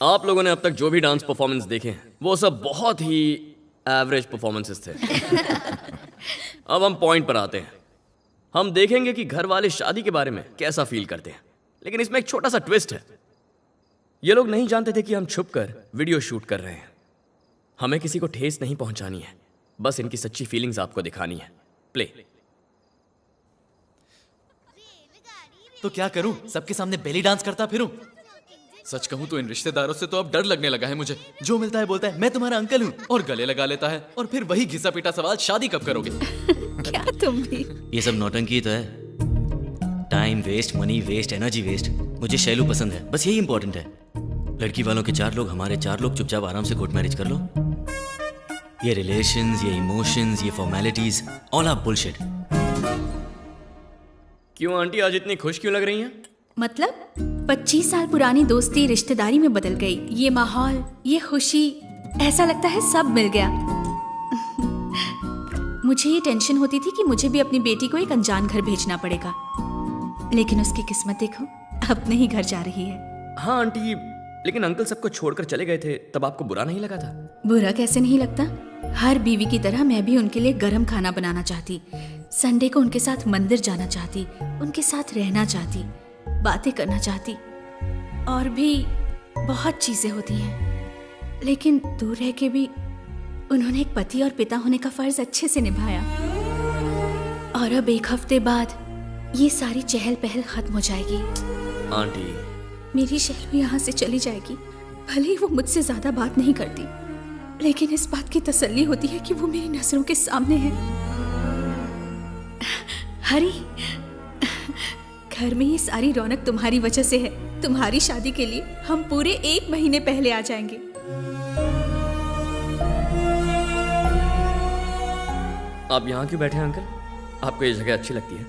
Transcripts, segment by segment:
आप लोगों ने अब तक जो भी डांस परफॉर्मेंस देखे हैं वो सब बहुत ही एवरेज परफॉर्मेंसेस थे। अब हम पॉइंट पर आते हैं। हम देखेंगे कि घर वाले शादी के बारे में कैसा फील करते हैं, लेकिन इसमें एक छोटा सा ट्विस्ट है। ये लोग नहीं जानते थे कि हम छुपकर वीडियो शूट कर रहे हैं। हमें किसी को ठेस नहीं पहुंचानी है, बस इनकी सच्ची फीलिंग्स आपको दिखानी है। प्ले। तो क्या करूं? सबके सामने बेली डांस करता फिरूं? सच कहूं तो इन रिश्तेदारों से तो अब डर लगने लगा है मुझे। जो मिलता है बोलता है मैं तुम्हारा अंकल हूं और गले लगा लेता है, और फिर वही घिसा पीटा सवाल, शादी कब करोगे? क्या तुम भी? ये सब नौटंकी तो है। Time waste, money waste, energy waste. मुझे शैलू पसंद है, बस यही इंपॉर्टेंट है। लड़की वालों के 4 लोग, हमारे 4 लोग, चुपचाप आराम से कोर्ट मैरिज कर लो। ये रिलेशंस, ये इमोशंस, ये फॉर्मेलिटीज, ऑल आर बुलशिट। क्यों आंटी आज इतनी खुश क्यों लग रही हैं? मतलब 25 साल पुरानी दोस्ती रिश्तेदारी में बदल गई। ये माहौल, ये खुशी, ऐसा लगता है सब मिल गया। मुझे ये टेंशन होती थी कि मुझे भी अपनी बेटी को एक अनजान घर भेजना पड़ेगा, लेकिन उसकी किस्मत देखो, अपने ही घर जा रही है। हाँ आंटी, लेकिन अंकल सबको छोड़कर चले गए थे, तब आपको बुरा नहीं लगा था? बुरा कैसे नहीं लगता। हर बीवी की तरह मैं भी उनके लिए गरम खाना बनाना चाहती, संडे को उनके साथ मंदिर जाना चाहती, उनके साथ रहना चाहती, बातें करना चाहती, और भी बहुत चीजें होती हैं। लेकिन दूर रह के भी उन्होंने एक पति और पिता होने का फर्ज अच्छे से निभाया। और अब 1 हफ्ते बाद ये सारी चहल पहल खत्म हो जाएगी। आंटी, मेरी शैलू यहाँ से चली जाएगी। भले ही वो मुझसे ज्यादा बात नहीं करती, लेकिन इस बात की तसल्ली होती है कि वो मेरी नजरों के सामने है। हरी, घर में ये सारी रौनक तुम्हारी वजह से है। तुम्हारी शादी के लिए हम पूरे 1 महीने पहले आ जाएंगे। आप यहाँ क्यों बैठे हैं अंकल? आपको ये जगह अच्छी लगती है?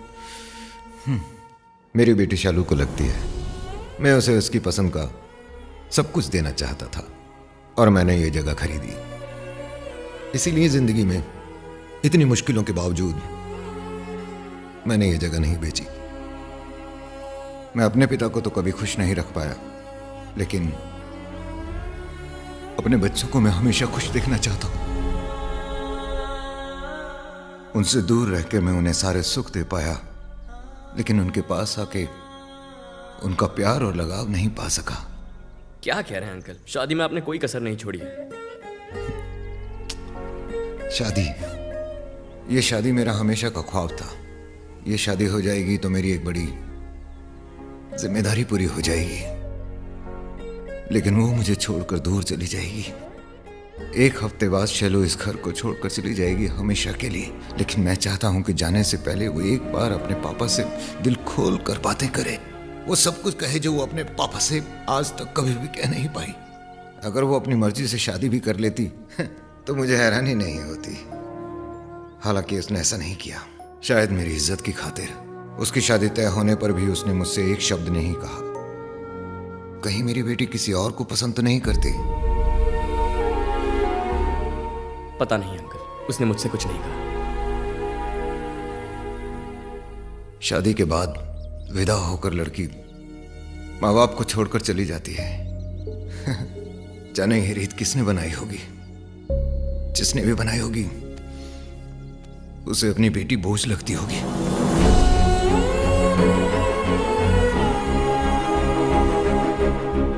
मेरी बेटी शालू को लगती है। मैं उसे उसकी पसंद का सब कुछ देना चाहता था और मैंने ये जगह खरीदी। इसीलिए जिंदगी में इतनी मुश्किलों के बावजूद मैंने ये जगह नहीं बेची। मैं अपने पिता को तो कभी खुश नहीं रख पाया, लेकिन अपने बच्चों को मैं हमेशा खुश देखना चाहता हूं। उनसे दूर रह के मैं उन्हें सारे सुख दे पाया, लेकिन उनके पास आके उनका प्यार और लगाव नहीं पा सका। क्या कह रहे हैं अंकल? शादी में आपने कोई कसर नहीं छोड़ी है। ये शादी मेरा हमेशा का ख्वाब था। ये शादी हो जाएगी तो मेरी एक बड़ी जिम्मेदारी पूरी हो जाएगी, लेकिन वो मुझे छोड़कर दूर चली जाएगी। 1 हफ्ते बाद शैलू इस घर को छोड़कर चली जाएगी हमेशा के लिए, लेकिन मैं चाहता हूं कि जाने से पहले वो एक बार अपने पापा से दिल खोल कर बातें करे। वो सब कुछ कहे जो वो अपने पापा से आज तक कभी भी कह नहीं पाई। अगर वो अपनी मर्जी से शादी भी कर लेती तो मुझे हैरानी नहीं होती। हालांकि उसने ऐसा नहीं किया, शायद मेरी इज्जत की खातिर। उसकी शादी तय होने पर भी उसने मुझसे एक शब्द नहीं कहा। कहीं मेरी बेटी किसी और को पसंद तो नहीं करती? पता नहीं अंकल, उसने मुझसे कुछ नहीं कहा। शादी के बाद विदा होकर लड़की माँ बाप को छोड़कर चली जाती है। जाने ये रीत किसने बनाई होगी? जिसने भी बनाई होगी उसे अपनी बेटी बोझ लगती होगी।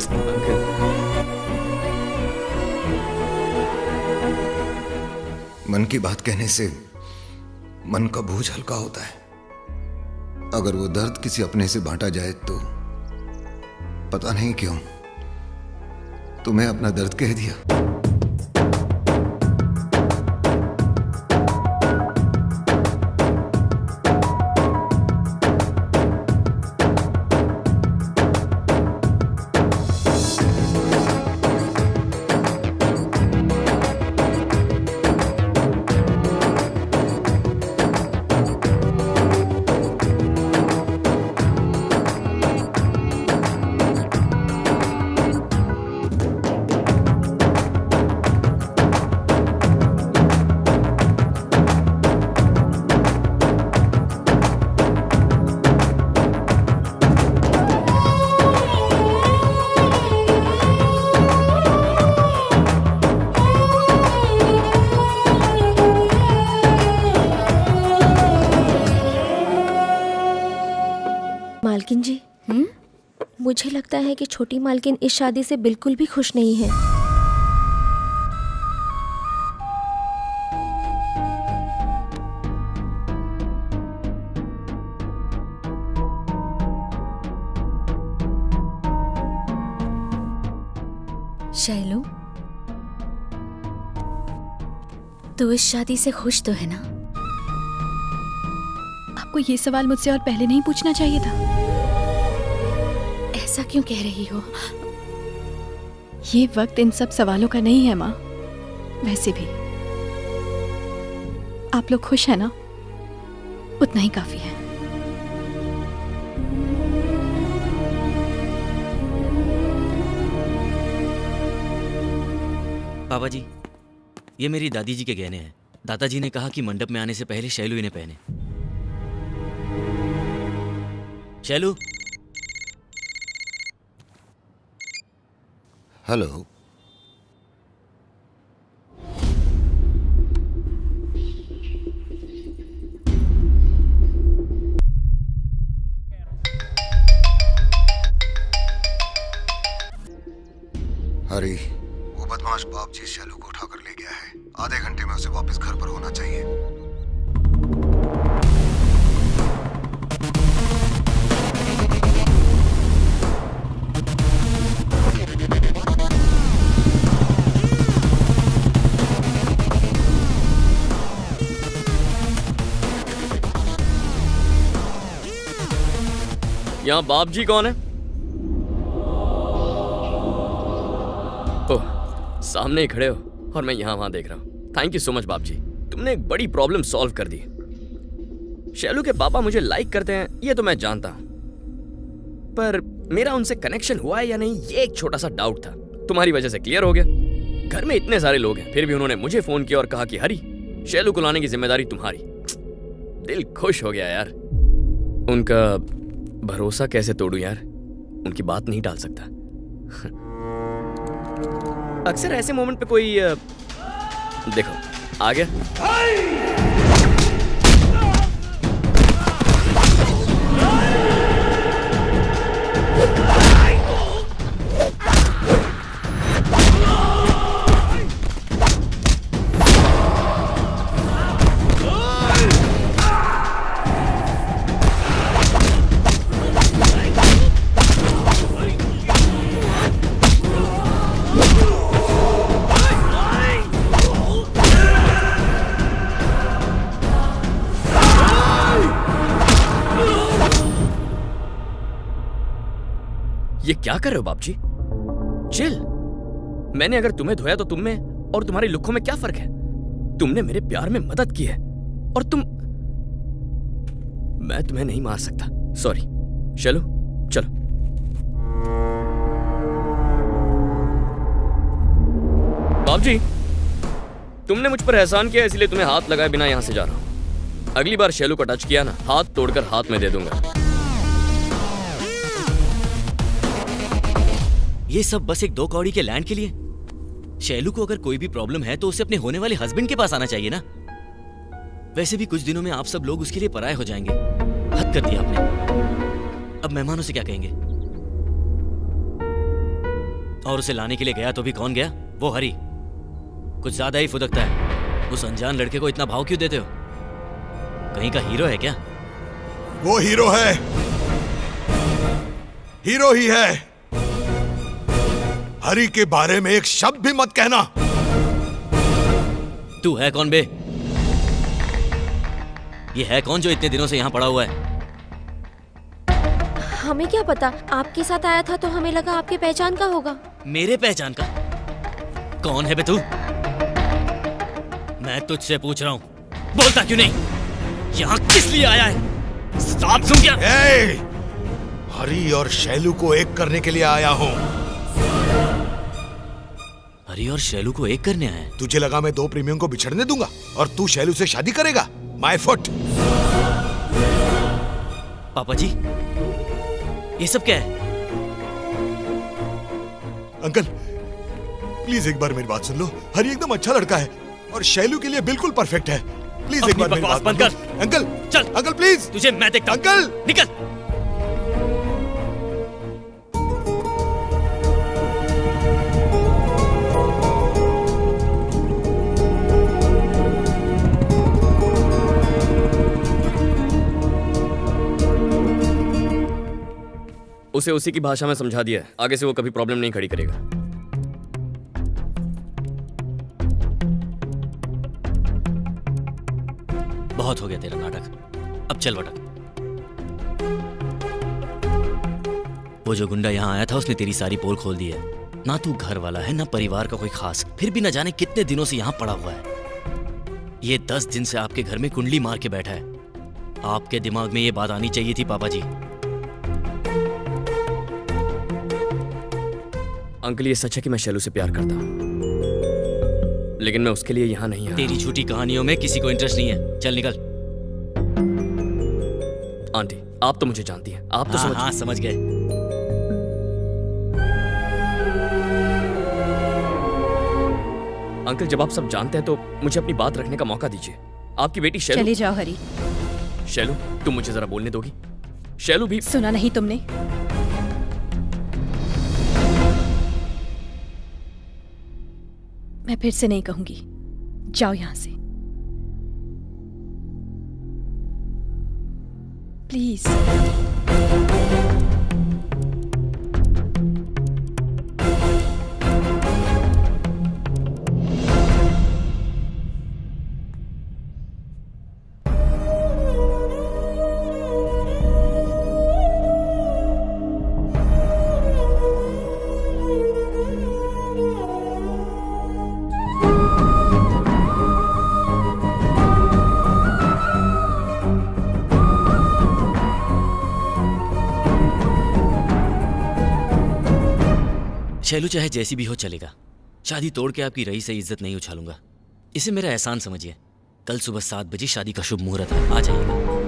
अंकल, मन की बात कहने से मन का बोझ हल्का होता है। अगर वो दर्द किसी अपने से बांटा जाए तो पता नहीं क्यों तुम्हें अपना दर्द कह दिया। मुझे लगता है कि छोटी मालकिन इस शादी से बिल्कुल भी खुश नहीं है। शैलू, तू इस शादी से खुश तो है ना? आपको ये सवाल मुझसे और पहले नहीं पूछना चाहिए था। ऐसा क्यों कह रही हो? ये वक्त इन सब सवालों का नहीं है माँ। वैसे भी आप लोग खुश हैं ना, उतना ही काफी है। पापा जी, ये मेरी दादी जी के गहने हैं। दादाजी ने कहा कि मंडप में आने से पहले शैलू इन्हें पहने। शैलू। हेलो। हरी, वो बदमाश बाप जी शैलू को उठाकर ले गया है। आधे घंटे में उसे वापस घर पर होना चाहिए। यहाँ बाप जी कौन है? ओह, सामने ही खड़े हो और मैं यहाँ वहां देख रहा हूँ। थैंक यू सो मच बाप जी, तुमने एक बड़ी प्रॉब्लम सॉल्व कर दी। शैलू के पापा मुझे लाइक करते हैं ये तो मैं जानता हूँ, पर मेरा उनसे कनेक्शन हुआ है या नहीं ये एक छोटा सा डाउट था। तुम्हारी वजह से क्लियर हो गया। घर में इतने सारे लोग हैं फिर भी उन्होंने मुझे फोन किया और कहा कि हरी, शैलू को लाने की जिम्मेदारी तुम्हारी। दिल खुश हो गया यार। उनका भरोसा कैसे तोड़ूं यार, उनकी बात नहीं टाल सकता। अक्सर ऐसे मोमेंट पे कोई देखो आ गया। ये क्या कर रहे हो बाप जी? चिल। मैंने अगर तुम्हें धोया तो तुम में और तुम्हारी लुक्कों में क्या फर्क है? तुमने मेरे प्यार में मदद की है और मैं तुम्हें नहीं मार सकता। सॉरी। चलो चलो। बाप जी, तुमने मुझ पर एहसान किया इसलिए तुम्हें हाथ लगाए बिना यहां से जा रहा हूं। अगली बार शैलू का टच किया ना, हाथ तोड़कर हाथ में दे दूंगा। ये सब बस एक 2 कौड़ी के लैंड के लिए? शैलू को अगर कोई भी प्रॉब्लम है तो उसे अपने होने वाले हस्बैंड के पास आना चाहिए ना। वैसे भी कुछ दिनों में आप सब लोग उसके लिए पराये हो जाएंगे। हद कर दिया आपने। अब मेहमानों से क्या कहेंगे? और उसे लाने के लिए गया तो भी कौन गया? वो हरी। कुछ ज्यादा ही फुदकता है। उस अनजान लड़के को इतना भाव क्यों देते हो? कहीं का हीरो है क्या? वो हीरो है, हीरो ही है। हरी के बारे में एक शब्द भी मत कहना। तू है कौन बे? ये है कौन जो इतने दिनों से यहाँ पड़ा हुआ है? हमें क्या पता, आपके साथ आया था तो हमें लगा आपके पहचान का होगा। मेरे पहचान का? कौन है बे तू? मैं तुझसे पूछ रहा हूँ, बोलता क्यों नहीं? यहाँ किस लिए आया है? सांप सुन क्या? हरी और शैलू को एक करने के लिए आया हूँ। हरी और शैलू को एक करने आया है? तुझे लगा मैं 2 प्रेमियों को बिछड़ने दूंगा और तू शैलू से शादी करेगा? My foot. पापा जी, ये सब क्या है? अंकल प्लीज एक बार मेरी बात सुन लो। हरी एकदम अच्छा लड़का है और शैलू के लिए बिल्कुल परफेक्ट है। प्लीज एक बार मेरी बात बंद कर। अंकल चल अंकल प्लीज। तुझे मैं देखता हूं। अंकल निकल। उसे उसी की भाषा में समझा दिया है, आगे से वो कभी प्रॉब्लम नहीं खड़ी करेगा। बहुत हो गया तेरा नाटक, अब चल भटक। वो जो गुंडा यहाँ आया था उसने तेरी सारी पोल खोल दी है। ना तू घर वाला है ना परिवार का कोई खास, फिर भी न जाने कितने दिनों से यहाँ पड़ा हुआ है। ये 10 दिन से आपके घर में कुंडली मार के बैठा है। आपके दिमाग में ये बात आनी चाहिए थी पापा जी। अंकल ये सच है कि मैं शैलू से प्यार करता हूँ, लेकिन मैं उसके लिए यहाँ नहीं आया। तेरी झूठी कहानियों में किसी को इंटरेस्ट नहीं है, चल निकल। आंटी आप तो मुझे जानती हैं, आप तो हाँ, समझ हाँ समझ गए। अंकल जब आप सब जानते हैं तो मुझे अपनी बात रखने का मौका दीजिए। आपकी बेटी शैलू। चले जाओ हरी। शैलू तुम मुझे जरा बोलने दोगी? शैलू भी सुना नहीं तुमने? मैं फिर से नहीं कहूंगी, जाओ यहां से प्लीज। शैलू चाहे जैसी भी हो चलेगा, शादी तोड़ के आपकी रही से इज्जत नहीं उछालूंगा। इसे मेरा एहसान समझिए। कल सुबह 7 बजे शादी का शुभ मुहूर्त है, आ जाइएगा।